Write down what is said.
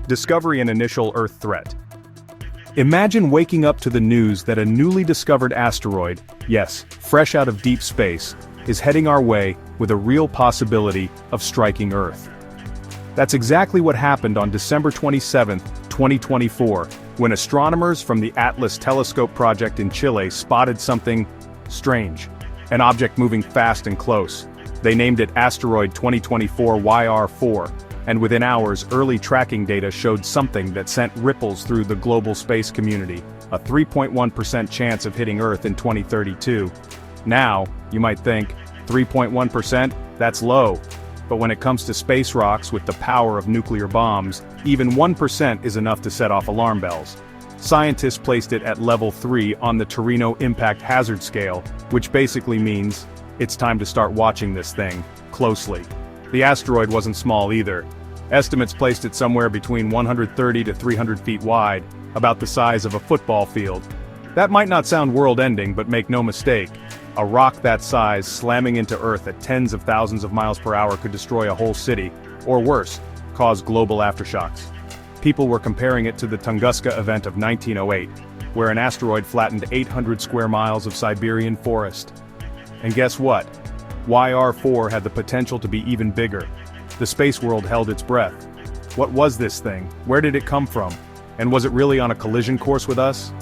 Discovery and initial Earth threat. Imagine waking up to the news that a newly discovered asteroid, yes, fresh out of deep space, is heading our way with a real possibility of striking Earth. That's exactly what happened on December 27, 2024, when astronomers from the Atlas telescope project in Chile spotted something strange. An object moving fast and close. They named it Asteroid 2024 YR4, and within hours early tracking data showed something that sent ripples through the global space community, a 3.1% chance of hitting Earth in 2032. Now, you might think, 3.1%? That's low. But when it comes to space rocks with the power of nuclear bombs, even 1% is enough to set off alarm bells. Scientists placed it at level 3 on the Torino Impact Hazard Scale, which basically means it's time to start watching this thing closely. The asteroid wasn't small either. Estimates placed it somewhere between 130 to 300 feet wide, about the size of a football field. That might not sound world-ending, but make no mistake, a rock that size slamming into Earth at tens of thousands of miles per hour could destroy a whole city, or worse, cause global aftershocks. People were comparing it to the Tunguska Event of 1908, where an asteroid flattened 800 square miles of Siberian forest. And guess what? YR4 had the potential to be even bigger. The space world held its breath. What was this thing? Where did it come from? And was it really on a collision course with us?